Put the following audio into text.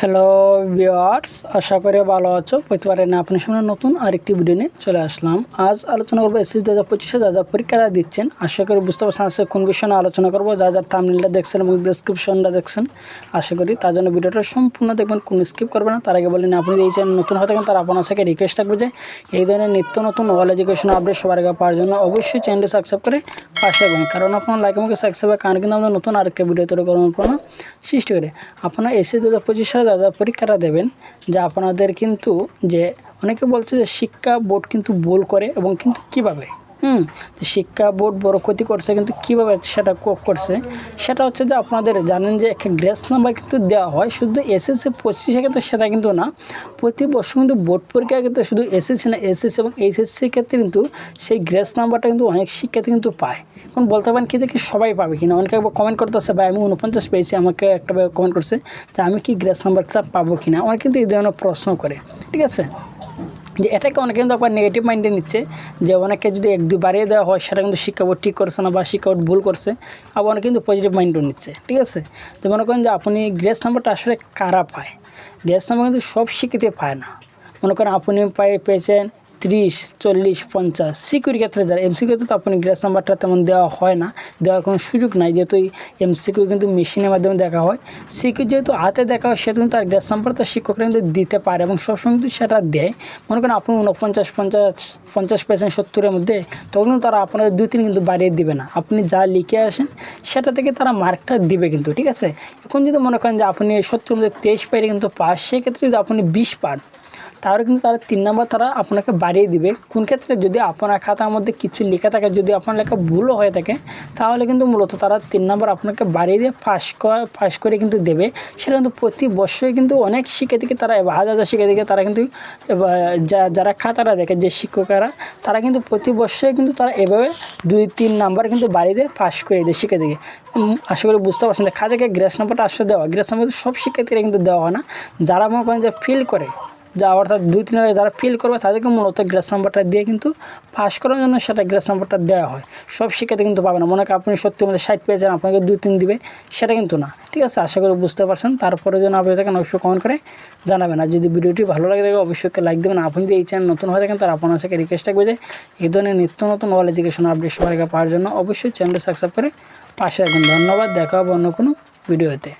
Hello viewers, আশা করি ভালো আছো। প্রতিবারে না আপনার সামনে নতুন আরেকটি ভিডিও নিয়ে চলে আসলাম। আজ আলোচনা করবো এসএসসি 2025-এ যা যা পরীক্ষাটা দিচ্ছেন। আশা করি বুঝতে পারছেন আজকে কোন বিষয় নিয়ে আলোচনা করবো। যা যা থাম্বনেলটা দেখছেন এবং ডেসক্রিপশনটা দেখছেন, আশা করি তার জন্য ভিডিওটা সম্পূর্ণ দেখবেন, কোনো স্কিপ করবেন না। তার আগে বলেন, আপনি এই চ্যানেল নতুন হয়ে থাকেন তার আপনার সাথে রিকোয়েস্ট থাকবে যে এই ধরনের নিত্য নতুন ওয়াল এডুকেশন আপডেট সবার আগে পাওয়ার জন্য অবশ্যই চ্যানেলটি সাবস্ক্রাইব করে পাশে থাকবেন। কারণ আপনার লাইক আমাকে সাবস্ক্রাইব কারণ কিন্তু আমরা নতুন আরেকটা ভিডিও তৈরি করার পর সৃষ্টি করে আপনারা এসএসসি 2025 সালে যা যা পরীক্ষাটা দেবেন, যা আপনাদের কিন্তু যে অনেকে বলছে যে শিক্ষা বোর্ড কিন্তু ভুল করে এবং কিন্তু কীভাবে শিক্ষা বোর্ড বড় ক্ষতি করছে, কিন্তু কীভাবে সেটা করছে সেটা হচ্ছে যে আপনাদের জানেন যে একটা গ্রেস নাম্বার কিন্তু দেওয়া হয় শুধু এসএসসি 25-এর ক্ষেত্রে, সেটা কিন্তু না। প্রতি বছর কিন্তু বোর্ড পরীক্ষার ক্ষেত্রে শুধু এসএসসি না, এসএসসি এবং এইচএসসির ক্ষেত্রে কিন্তু সেই গ্রেস নাম্বারটা কিন্তু অনেক শিক্ষার্থী কিন্তু পায়। এখন বলতে পারেন কি দেখি সবাই পাবে কিনা, অনেকে একবার কমেন্ট করতেছে ভাই আমি 49 পেয়েছি, আমাকে একটা কমেন্ট করছে যে আমি কি গ্রেস নাম্বারটা পাবো কিনা। অনেকে কিন্তু এই ধরনের প্রশ্ন করে, ঠিক আছে, যে এটাকে অনেকে কিন্তু একবার নেগেটিভ মাইন্ডে নিচ্ছে যে অনেকে যদি এক দুই বাড়িয়ে দেওয়া হয় সেটা কিন্তু শিক্ষা বোর্ড ঠিক করছে না বা শিক্ষা বোর্ড ভুল করছে, আবার অনেকে কিন্তু পজিটিভ মাইন্ডও নিচ্ছে, ঠিক আছে। তো মনে করেন যে আপনি গ্রেস নাম্বারটা আসলে কারা পায়, গ্রেস নাম্বার কিন্তু সব শিক্ষিতে পায় না। মনে করেন আপনি পেয়েছেন 30, 40, 50, সিকিউর ক্ষেত্রে যারা এমসিকিউ ক্ষেত্রে তো আপনি গ্রেস নাম্বারটা তেমন দেওয়া হয় না, দেওয়ার কোনো সুযোগ নাই, যেহেতু এমসিকিউ কিন্তু মেশিনের মাধ্যমে দেখা হয়। সিকিউর যেহেতু হাতে দেখা হয় সেহেতু কিন্তু তার গ্রেস নাম্বারটা শিক্ষকরা কিন্তু দিতে পারে এবং সবসময় কিন্তু সেটা দেয়। মনে করেন আপনি 50% 70-এর মধ্যে, তখন কিন্তু তারা আপনাদের 2-3 কিন্তু বাড়িয়ে দিবে না, আপনি যা লিখে আসেন সেটা থেকে তারা মার্কটা দিবে কিন্তু, ঠিক আছে। এখন যদি মনে করেন যে আপনি 70-এর মধ্যে 23 পেয়ে কিন্তু পাস, সেক্ষেত্রে যদি আপনি 20 পান তাহলে কিন্তু তারা 3 নম্বর তারা আপনাকে বাড়িয়ে দিবে। কোন ক্ষেত্রে যদি আপনার খাতার মধ্যে কিছু লেখা থাকে, যদি আপনার লেখা ভুলও হয়ে থাকে, তাহলে কিন্তু মূলত তারা 3 নম্বর আপনাকে বাড়িয়ে দিয়ে পাস করে কিন্তু দেবে। সেটা কিন্তু প্রতি বছরই কিন্তু অনেক শিক্ষার্থীকে তারা হাজার শিক্ষার্থীকে তারা কিন্তু যারা খাতাটা দেখে যে শিক্ষকেরা, তারা কিন্তু প্রতি বছরই কিন্তু তারা এভাবে 2-3 নাম্বার কিন্তু বাড়িয়ে দিয়ে পাস করে দেয় শিক্ষার্থীকে। আশা করি বুঝতে পারছেন যে খাতাকে গ্রেস নাম্বারটা আসলে দেওয়া, গ্রেস নাম্বার সব শিক্ষার্থীরা কিন্তু দেওয়া হয় না। যারা মনে করেন যে ফিল করে, যা অর্থাৎ 2-3 যারা ফিল করবে তাদেরকে মূলত গ্রেস নাম্বারটা দিয়ে কিন্তু পাস করার জন্য সেটা গ্রেস নাম্বারটা দেওয়া হয়। সব শিক্ষার্থী কিন্তু পাবে না। মনে করেন আপনি 70-এর মধ্যে 60 পেয়েছেন, আপনাকে 2-3 দিবে, সেটা কিন্তু না, ঠিক আছে। আশা করি বুঝতে পারছেন। তারপরে যেন আপনি থাকেন অবশ্যই কমেন্ট করে জানাবেন। আর যদি ভিডিওটি ভালো লাগে থাকে অবশ্যই লাইক দেবেন। আপনি যদি এই চ্যানেল নতুন হয়ে থাকেন তার আপনার সাথে রিকোয়েস্ট থাকবে যে এই ধরনের নিত্য নতুন ওয়াল এডুকেশন আপডেট সবার আগে পাওয়ার জন্য অবশ্যই চ্যানেলটি সাবস্ক্রাইব করে পাশে রাখবেন। ধন্যবাদ, দেখা হবে অন্য কোনো ভিডিওতে।